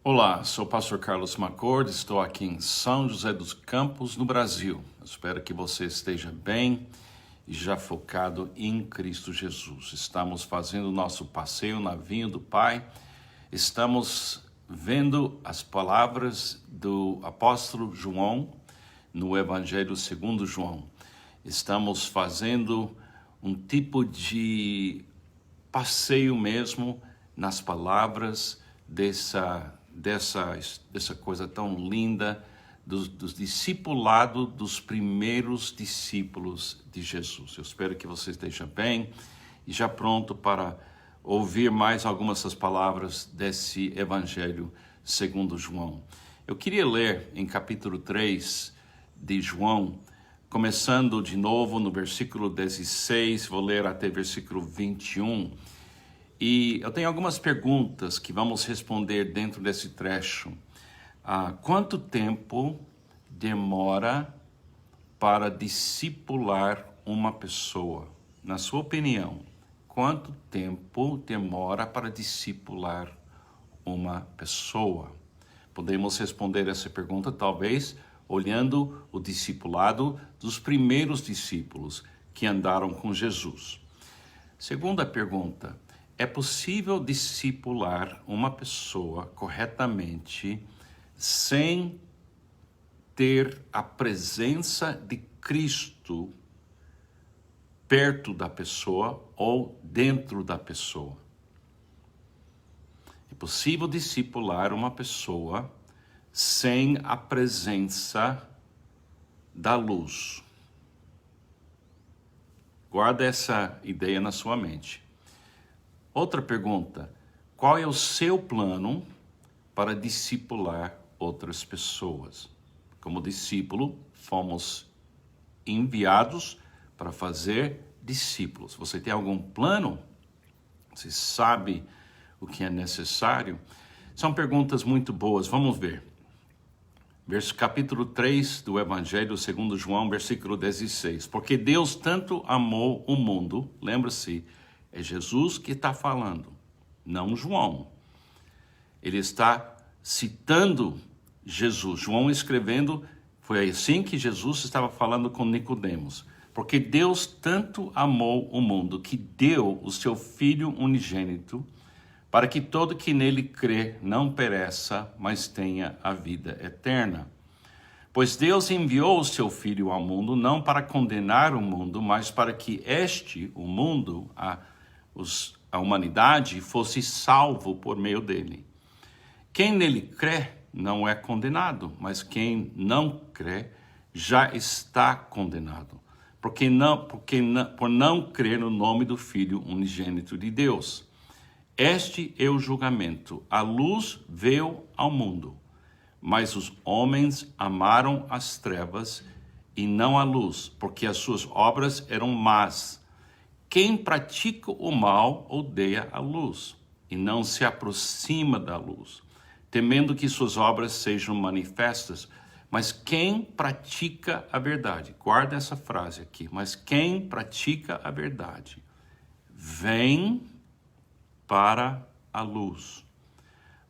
Olá, sou o pastor Carlos Macord, estou aqui em São José dos Campos, no Brasil. Espero que você esteja bem e já focado em Cristo Jesus. Estamos fazendo o nosso passeio na vinha do Pai, estamos vendo as palavras do apóstolo João no Evangelho segundo João. Estamos fazendo um tipo de passeio mesmo nas palavras dessa coisa tão linda dos discipulados dos primeiros discípulos de Jesus. Eu espero que você esteja bem e já pronto para ouvir mais algumas dessas palavras desse Evangelho segundo João. Eu queria ler em capítulo 3 de João, começando de novo no versículo 16, vou ler até versículo 21. E eu tenho algumas perguntas que vamos responder dentro desse trecho. Quanto tempo demora para discipular uma pessoa? Na sua opinião, quanto tempo demora para discipular uma pessoa? Podemos responder essa pergunta, talvez, olhando o discipulado dos primeiros discípulos que andaram com Jesus. Segunda pergunta: é possível discipular uma pessoa corretamente sem ter a presença de Cristo perto da pessoa ou dentro da pessoa? É possível discipular uma pessoa sem a presença da luz. Guarda essa ideia na sua mente. Outra pergunta: qual é o seu plano para discipular outras pessoas? Como discípulo, fomos enviados para fazer discípulos. Você tem algum plano? Você sabe o que é necessário? São perguntas muito boas, vamos ver. Capítulo 3 do Evangelho segundo João, versículo 16. Porque Deus tanto amou o mundo, lembra-se, é Jesus que está falando, não João. Ele está citando Jesus. João escrevendo, foi assim que Jesus estava falando com Nicodemos. Porque Deus tanto amou o mundo que deu o seu Filho unigênito, para que todo que nele crê não pereça, mas tenha a vida eterna. Pois Deus enviou o seu Filho ao mundo, não para condenar o mundo, mas para que o mundo, a humanidade, fosse salvo por meio dele. Quem nele crê não é condenado, mas quem não crê já está condenado, por não crer no nome do Filho unigênito de Deus. Este é o julgamento. A luz veio ao mundo, mas os homens amaram as trevas e não a luz, porque as suas obras eram más. Quem pratica o mal odeia a luz e não se aproxima da luz, temendo que suas obras sejam manifestas. Mas quem pratica a verdade, guarda essa frase aqui, mas quem pratica a verdade vem para a luz,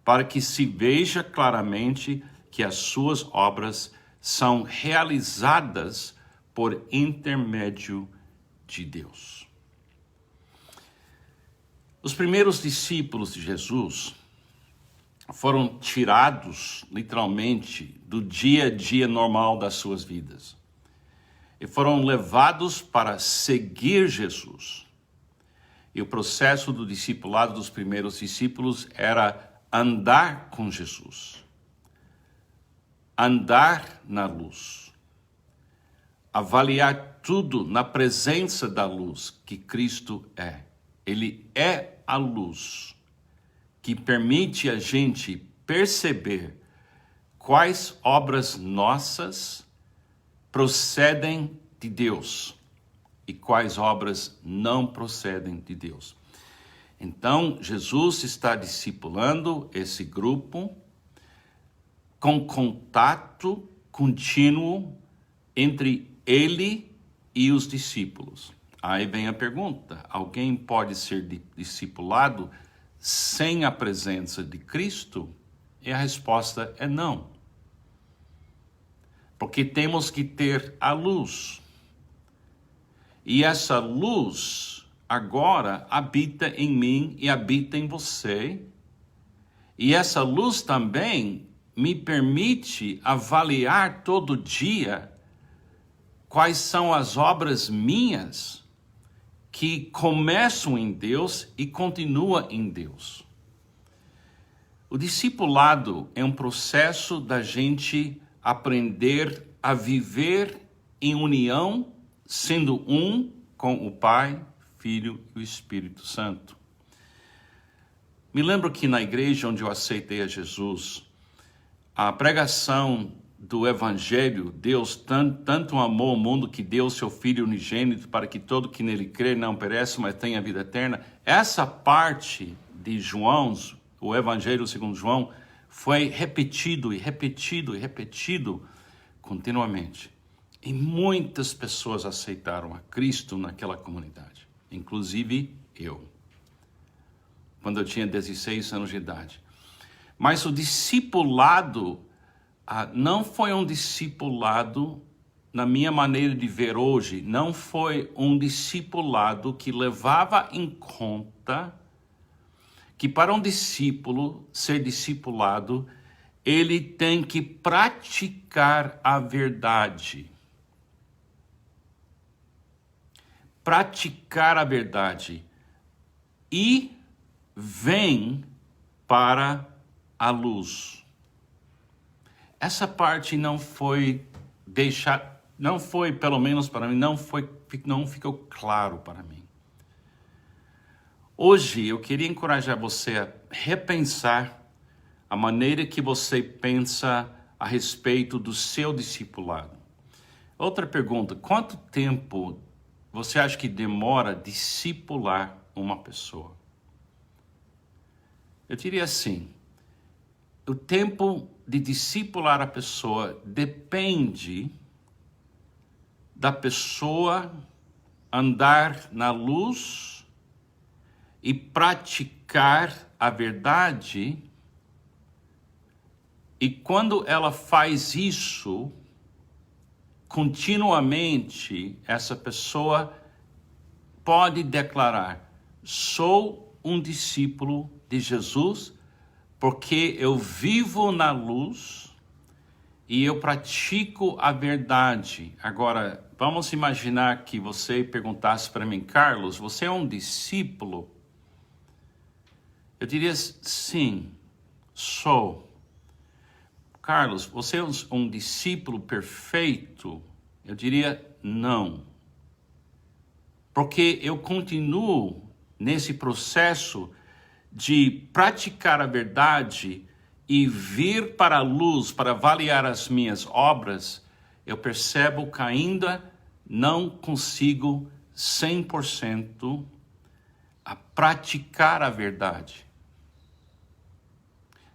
para que se veja claramente que as suas obras são realizadas por intermédio de Deus. Os primeiros discípulos de Jesus foram tirados, literalmente, do dia a dia normal das suas vidas e foram levados para seguir Jesus. E o processo do discipulado dos primeiros discípulos era andar com Jesus, andar na luz, avaliar tudo na presença da luz que Cristo é. Ele é a luz que permite a gente perceber quais obras nossas procedem de Deus e quais obras não procedem de Deus. Então, Jesus está discipulando esse grupo com contato contínuo entre ele e os discípulos. Aí vem a pergunta: alguém pode ser discipulado sem a presença de Cristo? E a resposta é não. Porque temos que ter a luz. E essa luz agora habita em mim e habita em você. E essa luz também me permite avaliar todo dia quais são as obras minhas que começam em Deus e continuam em Deus. O discipulado é um processo da gente aprender a viver em união, sendo um com o Pai, Filho e o Espírito Santo. Me lembro que na igreja onde eu aceitei a Jesus, a pregação do Evangelho, Deus tanto amou o mundo que deu o seu Filho unigênito para que todo que nele crê não pereça, mas tenha vida eterna. Essa parte de João, o Evangelho segundo João, foi repetido e repetido e repetido continuamente. E muitas pessoas aceitaram a Cristo naquela comunidade, inclusive eu, quando eu tinha 16 anos de idade. Mas o discipulado não foi um discipulado, na minha maneira de ver hoje, não foi um discipulado que levava em conta que para um discípulo ser discipulado, ele tem que praticar a verdade. Praticar a verdade. E vem para a luz. Essa parte não foi deixada, não foi, pelo menos para mim, não ficou claro para mim. Hoje eu queria encorajar você a repensar a maneira que você pensa a respeito do seu discipulado. Outra pergunta, quanto tempo você acha que demora discipular uma pessoa? Eu diria assim, o tempo de discipular a pessoa depende da pessoa andar na luz e praticar a verdade. E quando ela faz isso, continuamente, essa pessoa pode declarar: sou um discípulo de Jesus, porque eu vivo na luz e eu pratico a verdade. Agora, vamos imaginar que você perguntasse para mim: Carlos, você é um discípulo? Eu diria: sim, sou. Carlos, você é um discípulo perfeito? Eu diria: não. Porque eu continuo nesse processo de praticar a verdade e vir para a luz para avaliar as minhas obras. Eu percebo que ainda não consigo 100% a praticar a verdade.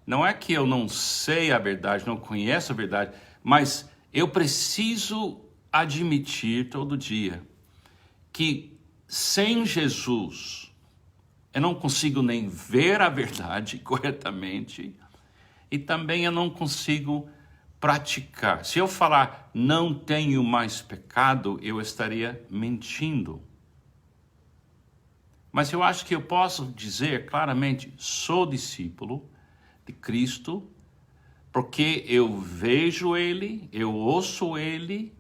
Não é que eu não sei a verdade, não conheço a verdade, mas eu preciso admitir todo dia que sem Jesus eu não consigo nem ver a verdade corretamente e também eu não consigo praticar. Se eu falar não tenho mais pecado, eu estaria mentindo. Mas eu acho que eu posso dizer claramente: sou discípulo de Cristo, porque eu vejo Ele, eu ouço Ele,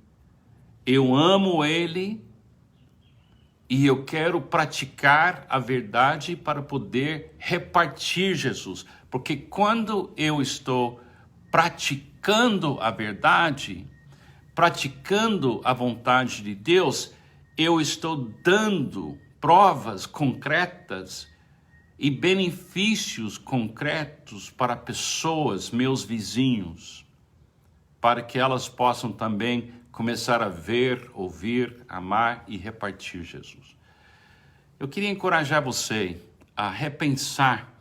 eu amo Ele e eu quero praticar a verdade para poder repartir Jesus. Porque quando eu estou praticando a verdade, praticando a vontade de Deus, eu estou dando provas concretas e benefícios concretos para pessoas, meus vizinhos, para que elas possam também começar a ver, ouvir, amar e repartir Jesus. Eu queria encorajar você a repensar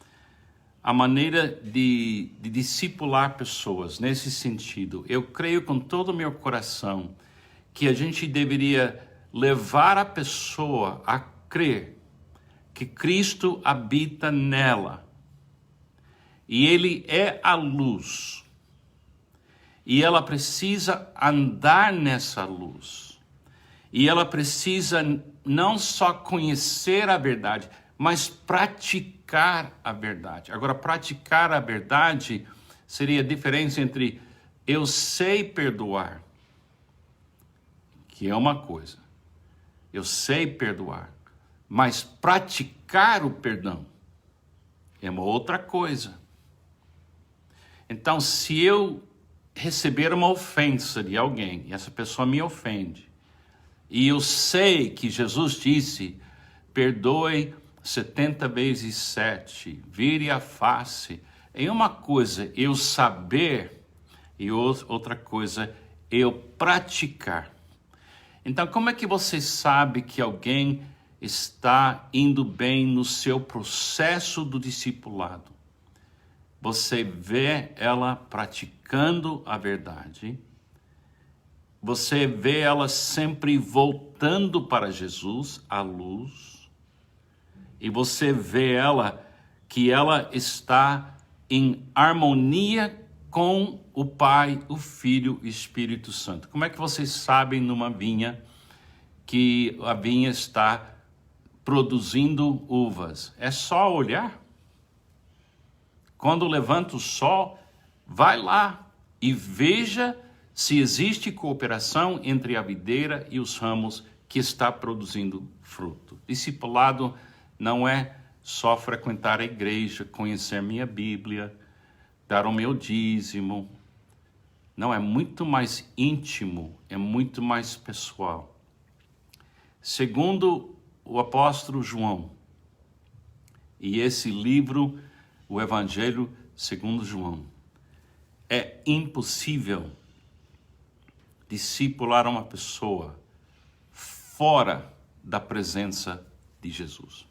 a maneira de discipular pessoas nesse sentido. Eu creio com todo o meu coração que a gente deveria levar a pessoa a crer que Cristo habita nela e ele é a luz. E ela precisa andar nessa luz. E ela precisa não só conhecer a verdade, mas praticar a verdade. Agora, praticar a verdade seria a diferença entre eu sei perdoar, que é uma coisa. Eu sei perdoar, mas praticar o perdão é uma outra coisa. Então, se eu receber uma ofensa de alguém, e essa pessoa me ofende, e eu sei que Jesus disse, perdoe 70 vezes 7, vire a face, é uma coisa eu saber, e outra coisa eu praticar. Então, como é que você sabe que alguém está indo bem no seu processo do discipulado? Você vê ela praticando a verdade, você vê ela sempre voltando para Jesus, a luz, e você vê ela que ela está em harmonia com o Pai, o Filho e o Espírito Santo. Como é que vocês sabem numa vinha que a vinha está produzindo uvas? É só olhar. Quando levanta o sol, vai lá e veja se existe cooperação entre a videira e os ramos que está produzindo fruto. Discipulado não é só frequentar a igreja, conhecer minha Bíblia, dar o meu dízimo. Não, é muito mais íntimo, é muito mais pessoal. Segundo o apóstolo João, e esse livro, o Evangelho segundo João, é impossível discipular uma pessoa fora da presença de Jesus.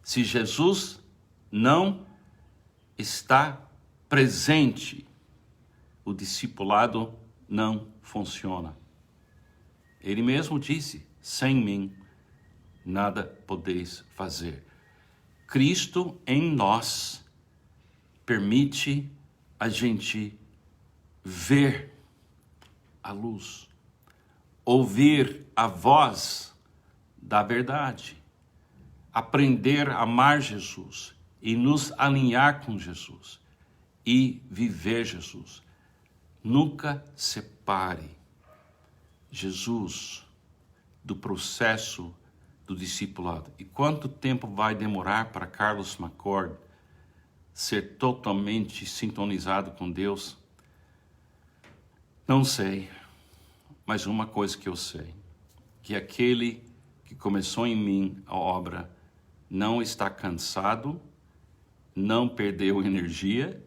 Se Jesus não está presente, o discipulado não funciona. Ele mesmo disse, sem mim nada podeis fazer. Cristo em nós permite a gente ver a luz, ouvir a voz da verdade, aprender a amar Jesus e nos alinhar com Jesus e viver Jesus. Nunca separe Jesus do processo do discipulado. E quanto tempo vai demorar para Carlos McCord ser totalmente sintonizado com Deus? Não sei, mas uma coisa que eu sei, que aquele que começou em mim a obra não está cansado, não perdeu energia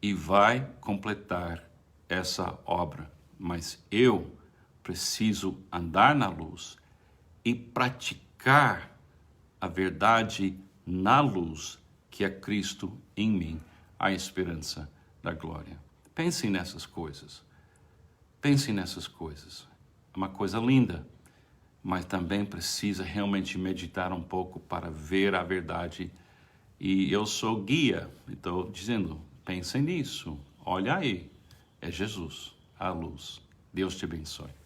e vai completar essa obra. Mas eu preciso andar na luz e praticar a verdade na luz, que é Cristo em mim, a esperança da glória. Pensem nessas coisas. Pensem nessas coisas. É uma coisa linda, mas também precisa realmente meditar um pouco para ver a verdade. E eu sou guia, estou dizendo, pensem nisso. Olha aí, é Jesus, a luz. Deus te abençoe.